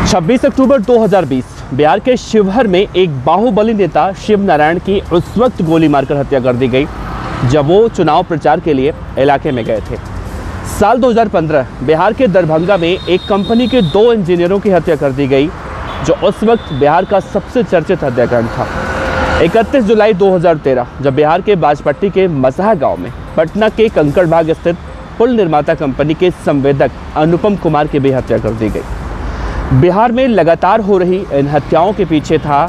26 अक्टूबर 2020 बिहार के शिवहर में एक बाहुबली नेता शिव नारायण की उस वक्त गोली मारकर हत्या कर दी गई जब वो चुनाव प्रचार के लिए इलाके में गए थे। साल 2015 बिहार के दरभंगा में एक कंपनी के 2 इंजीनियरों की हत्या कर दी गई जो उस वक्त बिहार का सबसे चर्चित हत्याकांड था। 31 जुलाई 2013 जब बिहार के बाजपट्टी के मसहा गांव में पटना के कंकड़बाग स्थित पुल निर्माता कंपनी के संवेदक अनुपम कुमार की भी हत्या कर दी गई। बिहार में लगातार हो रही इन हत्याओं के पीछे था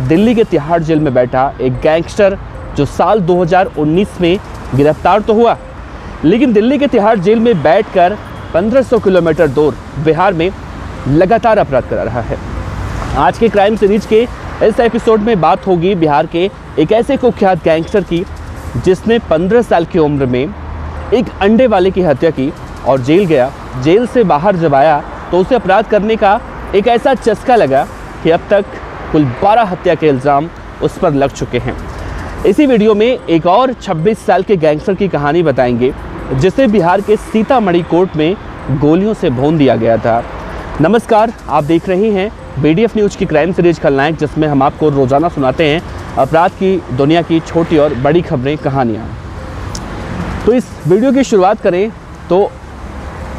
दिल्ली के तिहाड़ जेल में बैठा एक गैंगस्टर जो साल 2019 में गिरफ्तार तो हुआ, लेकिन दिल्ली के तिहाड़ जेल में बैठकर 1500 किलोमीटर दूर बिहार में लगातार अपराध करा रहा है। आज के क्राइम सीरीज के इस एपिसोड में बात होगी बिहार के एक ऐसे कुख्यात गैंगस्टर की जिसने 15 साल की उम्र में एक अंडे वाले की हत्या की और जेल गया। जेल से बाहर जब आया तो उसे अपराध करने का एक ऐसा चस्का लगा कि अब तक कुल 12 हत्या के इल्ज़ाम उस पर लग चुके हैं। इसी वीडियो में एक और 26 साल के गैंगस्टर की कहानी बताएंगे जिसे बिहार के सीतामढ़ी कोर्ट में गोलियों से भून दिया गया था। नमस्कार, आप देख रहे हैं BDF न्यूज़ की क्राइम सीरीज खलनायक, जिसमें हम आपको रोज़ाना सुनाते हैं अपराध की दुनिया की छोटी और बड़ी खबरें, कहानियाँ। तो इस वीडियो की शुरुआत करें तो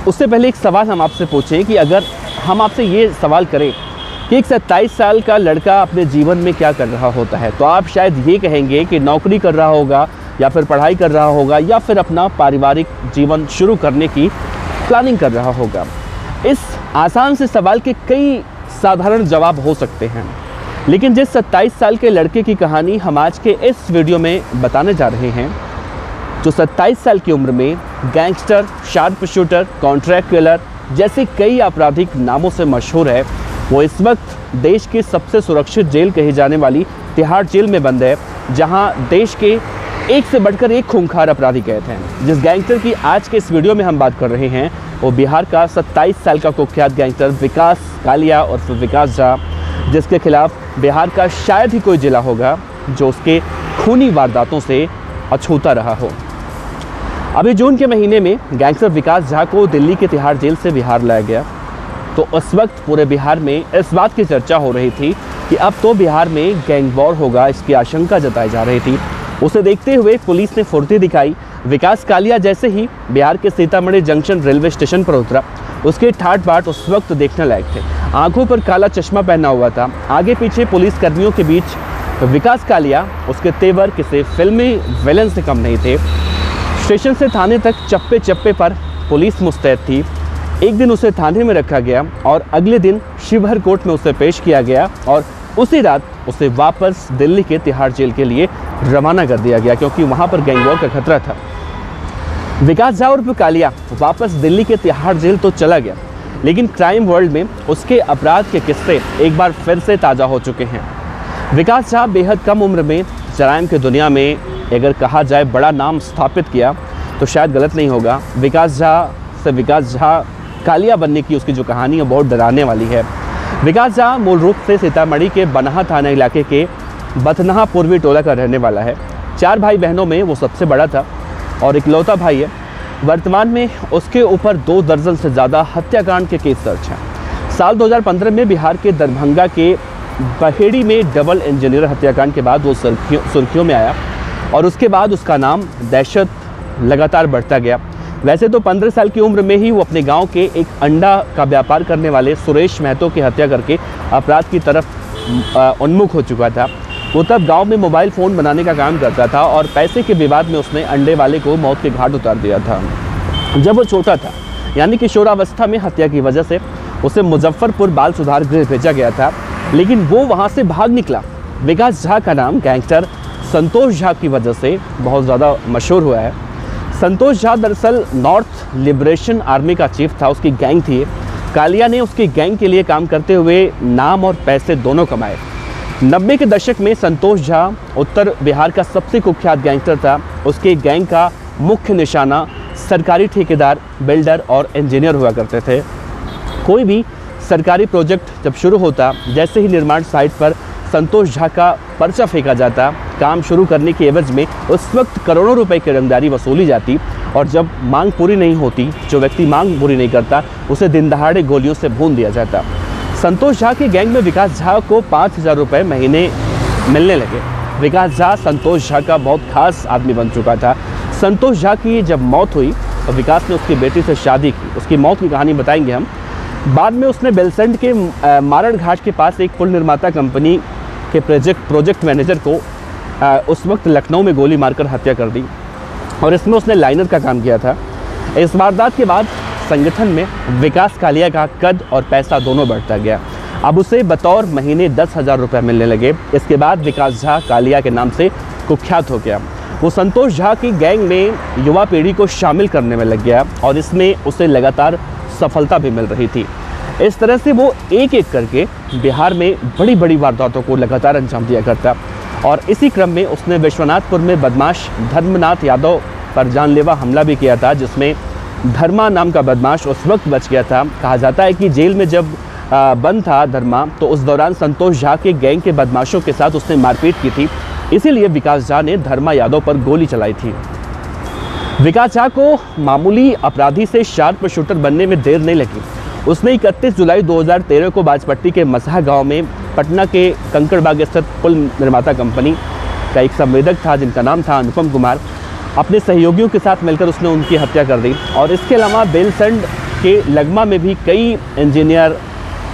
उससे पहले एक सवाल हम आपसे पूछें कि अगर हम आपसे ये सवाल करें कि एक 27 साल का लड़का अपने जीवन में क्या कर रहा होता है, तो आप शायद ये कहेंगे कि नौकरी कर रहा होगा या फिर पढ़ाई कर रहा होगा या फिर अपना पारिवारिक जीवन शुरू करने की प्लानिंग कर रहा होगा। इस आसान से सवाल के कई साधारण जवाब हो सकते हैं, लेकिन जिस 27 साल के लड़के की कहानी हम आज के इस वीडियो में बताने जा रहे हैं, जो 27 साल की उम्र में gangster, sharp shooter, contract killer जैसे कई आपराधिक नामों से मशहूर है, वो इस वक्त देश की सबसे सुरक्षित जेल कही जाने वाली तिहाड़ जेल में बंद है, जहां देश के एक से बढ़कर एक खूंखार अपराधी कैद हैं। जिस गैंगस्टर की आज के इस वीडियो में हम बात कर रहे हैं वो बिहार का 27 साल का कुख्यात गैंगस्टर विकास कालिया और विकास झा, जिसके खिलाफ बिहार का शायद ही कोई जिला होगा जो उसके खूनी वारदातों से अछूता रहा हो। अभी जून के महीने में गैंगस्टर विकास झा को दिल्ली के तिहाड़ जेल से बिहार लाया गया, तो उस वक्त पूरे बिहार में इस बात की चर्चा हो रही थी कि अब तो बिहार में गैंग वॉर होगा, इसकी आशंका जताई जा रही थी। उसे देखते हुए पुलिस ने फुर्ती दिखाई। विकास कालिया जैसे ही बिहार के सीतामढ़ी जंक्शन रेलवे स्टेशन पर उतरा, उसके ठाट बाट उस वक्त देखने लायक थे। आंखों पर काला चश्मा पहना हुआ था। आगे पीछे पुलिस कर्मियों के बीच विकास कालिया, उसके तेवर किसी फिल्मी विलन से कम नहीं थे। स्टेशन से थाने तक चप्पे चप्पे पर पुलिस मुस्तैद थी। एक दिन उसे थाने में रखा गया और अगले दिन शिवहर कोर्ट में उसे पेश किया गया और उसी रात उसे वापस दिल्ली के तिहाड़ जेल के लिए रवाना कर दिया गया, क्योंकि वहां पर गैंग वॉर का खतरा था। विकास झा उर्फ कालिया वापस दिल्ली के तिहाड़ जेल तो चला गया, लेकिन क्राइम वर्ल्ड में उसके अपराध के किस्से एक बार फिर से ताज़ा हो चुके हैं। विकास झा बेहद कम उम्र में जराइम की दुनिया में अगर कहा जाए बड़ा नाम स्थापित किया तो शायद गलत नहीं होगा। विकास झा से विकास झा कालिया बनने की उसकी जो कहानी है बहुत डराने वाली है। विकास झा मूल रूप से सीतामढ़ी के बनहा थाना इलाके के बथनाहा पूर्वी टोला का रहने वाला है। 4 भाई बहनों में वो सबसे बड़ा था और इकलौता भाई है। वर्तमान में उसके ऊपर 2 दर्जन से ज़्यादा हत्याकांड के केस दर्ज हैं। साल 2015 में बिहार के दरभंगा के बहेड़ी में डबल इंजीनियर हत्याकांड के बाद वो सुर्खियों में आया और उसके बाद उसका नाम दहशत लगातार बढ़ता गया। वैसे तो 15 साल की उम्र में ही वो अपने गांव के एक अंडा का व्यापार करने वाले सुरेश महतो की हत्या करके अपराध की तरफ उन्मुख हो चुका था। वो तब गांव में मोबाइल फ़ोन बनाने का काम करता था और पैसे के विवाद में उसने अंडे वाले को मौत के घाट उतार दिया था। जब वो छोटा था, यानी किशोरावस्था में, हत्या की वजह से उसे मुजफ्फरपुर बाल सुधार गृह भेजा गया था, लेकिन वो वहाँ से भाग निकला। विकास झा का नाम गैंगस्टर संतोष झा की वजह से बहुत ज़्यादा मशहूर हुआ है। संतोष झा दरअसल नॉर्थ लिबरेशन आर्मी का चीफ था, उसकी गैंग थी। कालिया ने उसकी गैंग के लिए काम करते हुए नाम और पैसे दोनों कमाए। 90 के दशक में संतोष झा उत्तर बिहार का सबसे कुख्यात गैंगस्टर था। उसके गैंग का मुख्य निशाना सरकारी ठेकेदार, बिल्डर और इंजीनियर हुआ करते थे। कोई भी सरकारी प्रोजेक्ट जब शुरू होता, जैसे ही निर्माण साइट पर संतोष झा का पर्चा फेंका जाता, काम शुरू करने के एवज में उस वक्त करोड़ों रुपए की रंगदारी वसूली जाती और जब मांग पूरी नहीं होती, जो व्यक्ति मांग पूरी नहीं करता, उसे दिन दहाड़े गोलियों से भून दिया जाता। संतोष झा की गैंग में विकास झा को 5,000 रुपये महीने मिलने लगे। विकास झा संतोष झा का बहुत खास आदमी बन चुका था। संतोष झा की जब मौत हुई तो विकास ने उसकी बेटी से शादी की। उसकी मौत की कहानी बताएंगे हम। बाद में उसने बेलसंड के मारण घाट के पास एक पुल निर्माता कंपनी के प्रोजेक्ट मैनेजर को उस वक्त लखनऊ में गोली मारकर हत्या कर दी और इसमें उसने लाइनर का काम किया था। इस वारदात के बाद संगठन में विकास कालिया का कद और पैसा दोनों बढ़ता गया। अब उसे बतौर महीने 10,000 रुपये मिलने लगे। इसके बाद विकास झा कालिया के नाम से कुख्यात हो गया। वो संतोष झा की गैंग में युवा पीढ़ी को शामिल करने में लग गया और इसमें उसे लगातार सफलता भी मिल रही थी। इस तरह से वो एक एक करके बिहार में बड़ी बड़ी वारदातों को लगातार अंजाम दिया करता और इसी क्रम में उसने विश्वनाथपुर में बदमाश धर्मनाथ यादव पर जानलेवा हमला भी किया था, जिसमें धर्मा नाम का बदमाश उस वक्त बच गया था। कहा जाता है कि जेल में जब बंद था धर्मा, तो उस दौरान संतोष झा के गैंग के बदमाशों के साथ उसने मारपीट की थी, इसीलिए विकास झा ने धर्मा यादव पर गोली चलाई थी। विकास झा को मामूली अपराधी से शार्प शूटर बनने में देर नहीं लगी। उसने 31 जुलाई 2013 को बाजपट्टी के मसहा गांव में पटना के कंकड़बाग स्थित पुल निर्माता कंपनी का एक संवेदक था जिनका नाम था अनुपम कुमार, अपने सहयोगियों के साथ मिलकर उसने उनकी हत्या कर दी। और इसके अलावा बेलसंड के लगमा में भी कई इंजीनियर,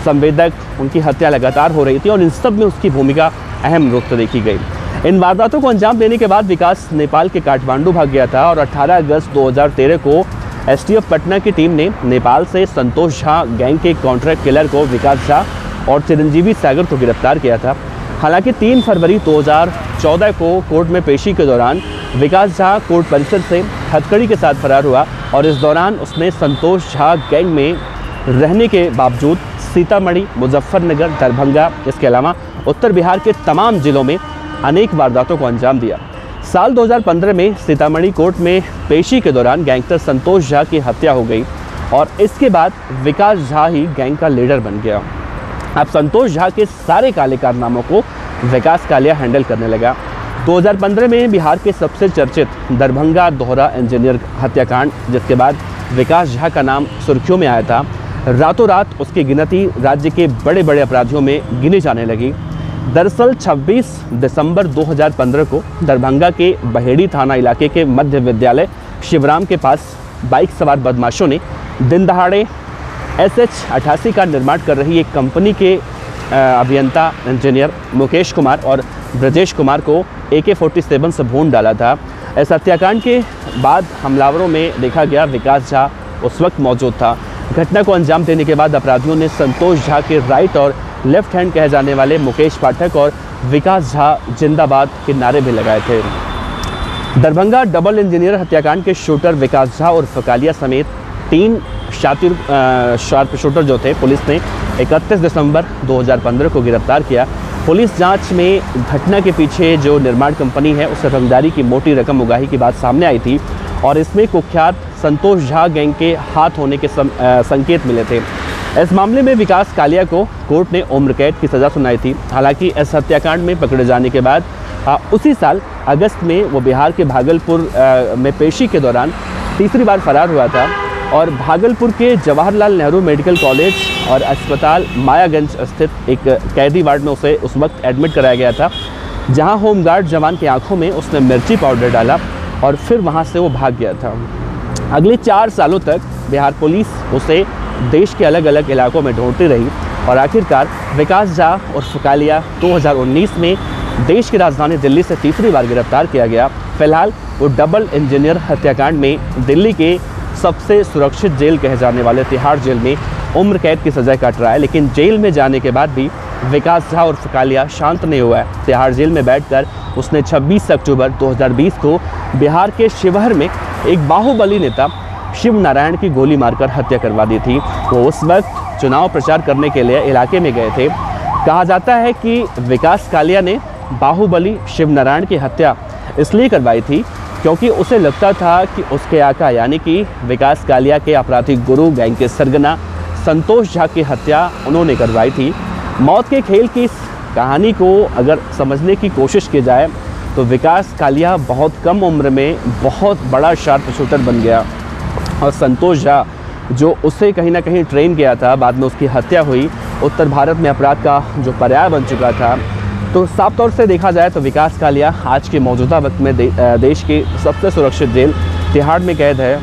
संवेदक, उनकी हत्या लगातार हो रही थी और इन सब में उसकी भूमिका अहम रूप से देखी गई। इन वारदातों को अंजाम देने के बाद विकास नेपाल के काठमांडू भाग गया था और 18 अगस्त 2013 को एसटीएफ पटना की टीम ने नेपाल से संतोष झा गैंग के कॉन्ट्रैक्ट किलर को विकास झा और चिरंजीवी सागर को गिरफ्तार किया था। हालांकि 3 फरवरी 2014 को कोर्ट में पेशी के दौरान विकास झा कोर्ट परिसर से हथकड़ी के साथ फरार हुआ और इस दौरान उसने संतोष झा गैंग में रहने के बावजूद सीतामढ़ी, मुजफ्फरनगर, दरभंगा, इसके अलावा उत्तर बिहार के तमाम जिलों में अनेक वारदातों को अंजाम दिया। साल 2015 में सीतामढ़ी कोर्ट में पेशी के दौरान गैंगस्टर संतोष झा की हत्या हो गई और इसके बाद विकास झा ही गैंग का लीडर बन गया। अब संतोष झा के सारे काले कारनामों को विकास कालिया हैंडल करने लगा। 2015 में बिहार के सबसे चर्चित दरभंगा दोहरा इंजीनियर हत्याकांड, जिसके बाद विकास झा का नाम सुर्खियों में आया था, रातों रात उसकी गिनती राज्य के बड़े बड़े अपराधियों में गिनी जाने लगी। दरअसल 26 दिसंबर 2015 को दरभंगा के बहेड़ी थाना इलाके के मध्य विद्यालय शिवराम के पास बाइक सवार बदमाशों ने दिन दहाड़े SH88 का निर्माण कर रही एक कंपनी के अभियंता इंजीनियर मुकेश कुमार और ब्रजेश कुमार को AK-47 से भून डाला था। इस हत्याकांड के बाद हमलावरों में देखा गया विकास झा उस वक्त मौजूद था। घटना को अंजाम देने के बाद अपराधियों ने संतोष झा के राइट और लेफ्ट हैंड कहे जाने वाले मुकेश पाठक और विकास झा जिंदाबाद के नारे भी लगाए थे। दरभंगा डबल इंजीनियर हत्याकांड के शूटर विकास झा और फकालिया समेत 3 शार्प शूटर जो थे, पुलिस ने 31 दिसंबर 2015 को गिरफ्तार किया। पुलिस जांच में घटना के पीछे जो निर्माण कंपनी है उससे रंगदारी की मोटी रकम उगाही की बात सामने आई थी और इसमें कुख्यात संतोष झा गैंग के हाथ होने के संकेत मिले थे। इस मामले में विकास कालिया को कोर्ट ने उम्र कैद की सज़ा सुनाई थी। हालांकि इस हत्याकांड में पकड़े जाने के बाद उसी साल अगस्त में वो बिहार के भागलपुर में पेशी के दौरान तीसरी बार फरार हुआ था और भागलपुर के जवाहरलाल नेहरू मेडिकल कॉलेज और अस्पताल मायागंज स्थित एक कैदी वार्ड में उसे उस वक्त एडमिट कराया गया था, जहां होमगार्ड जवान की आंखों में उसने मिर्ची पाउडर डाला और फिर वहां से वो भाग गया था। अगले 4 सालों तक बिहार पुलिस उसे देश के अलग अलग इलाकों में ढूंढती रही और आखिरकार विकास झा और फकालिया 2019 में देश की राजधानी दिल्ली से तीसरी बार गिरफ्तार किया गया। फिलहाल वो डबल इंजीनियर हत्याकांड में दिल्ली के सबसे सुरक्षित जेल कहे जाने वाले तिहाड़ जेल में उम्र कैद की सज़ा काट रहा है, लेकिन जेल में जाने के बाद भी विकास झा और फकालिया शांत नहीं हुआ है। तिहाड़ जेल में बैठकर उसने 26 अक्टूबर 2020 को बिहार के शिवहर में एक बाहुबली नेता शिव नारायण की गोली मारकर हत्या करवा दी थी। वो उस वक्त चुनाव प्रचार करने के लिए इलाके में गए थे। कहा जाता है कि विकास कालिया ने बाहुबली शिव नारायण की हत्या इसलिए करवाई थी क्योंकि उसे लगता था कि उसके आका यानी कि विकास कालिया के आपराधिक गुरु गैंग के सरगना संतोष झा की हत्या उन्होंने करवाई थी। मौत के खेल की इस कहानी को अगर समझने की कोशिश की जाए तो विकास कालिया बहुत कम उम्र में बहुत बड़ा शार्प शूटर बन गया और संतोष झा जो उसे कहीं ना कहीं ट्रेन किया था, बाद में उसकी हत्या हुई उत्तर भारत में अपराध का जो पर्याय बन चुका था। तो साफ तौर से देखा जाए तो विकास कालिया आज के मौजूदा वक्त में देश की सबसे सुरक्षित जेल तिहाड़ में कैद है।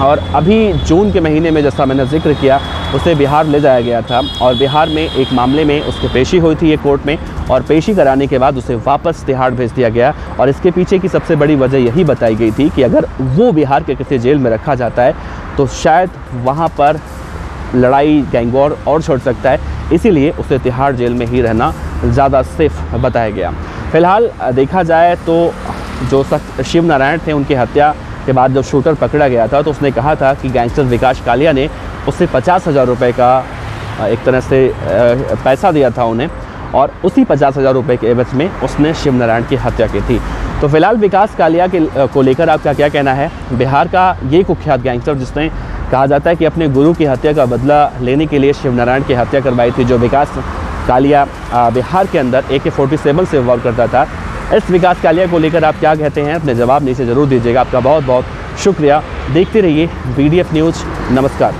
और अभी जून के महीने में, जैसा मैंने जिक्र किया, उसे बिहार ले जाया गया था और बिहार में एक मामले में उसकी पेशी हुई थी ये कोर्ट में, और पेशी कराने के बाद उसे वापस तिहाड़ भेज दिया गया। और इसके पीछे की सबसे बड़ी वजह यही बताई गई थी कि अगर वो बिहार के किसी जेल में रखा जाता है तो शायद वहाँ पर लड़ाई, गैंगवॉर और छोड़ सकता है, इसीलिए उसे तिहाड़ जेल में ही रहना ज़्यादा सेफ बताया गया। फ़िलहाल देखा जाए तो जो शिव नारायण थे, उनकी हत्या के बाद जब शूटर पकड़ा गया था तो उसने कहा था कि गैंगस्टर विकास कालिया ने उससे 50,000 रुपये का एक तरह से पैसा दिया था उन्हें, और उसी 50,000 रुपये के एवज में उसने शिव नारायण की हत्या की थी। तो फिलहाल विकास कालिया को लेकर आपका क्या कहना है? बिहार का ये कुख्यात गैंगस्टर जिसने कहा जाता है कि अपने गुरु की हत्या का बदला लेने के लिए शिव नारायण की हत्या करवाई थी, जो विकास कालिया बिहार के अंदर AK-47 से वर्क करता था, इस विकास कालिया को लेकर आप क्या कहते हैं? अपने जवाब नीचे ज़रूर दीजिएगा। आपका बहुत बहुत शुक्रिया। देखते रहिए VDF न्यूज़। नमस्कार।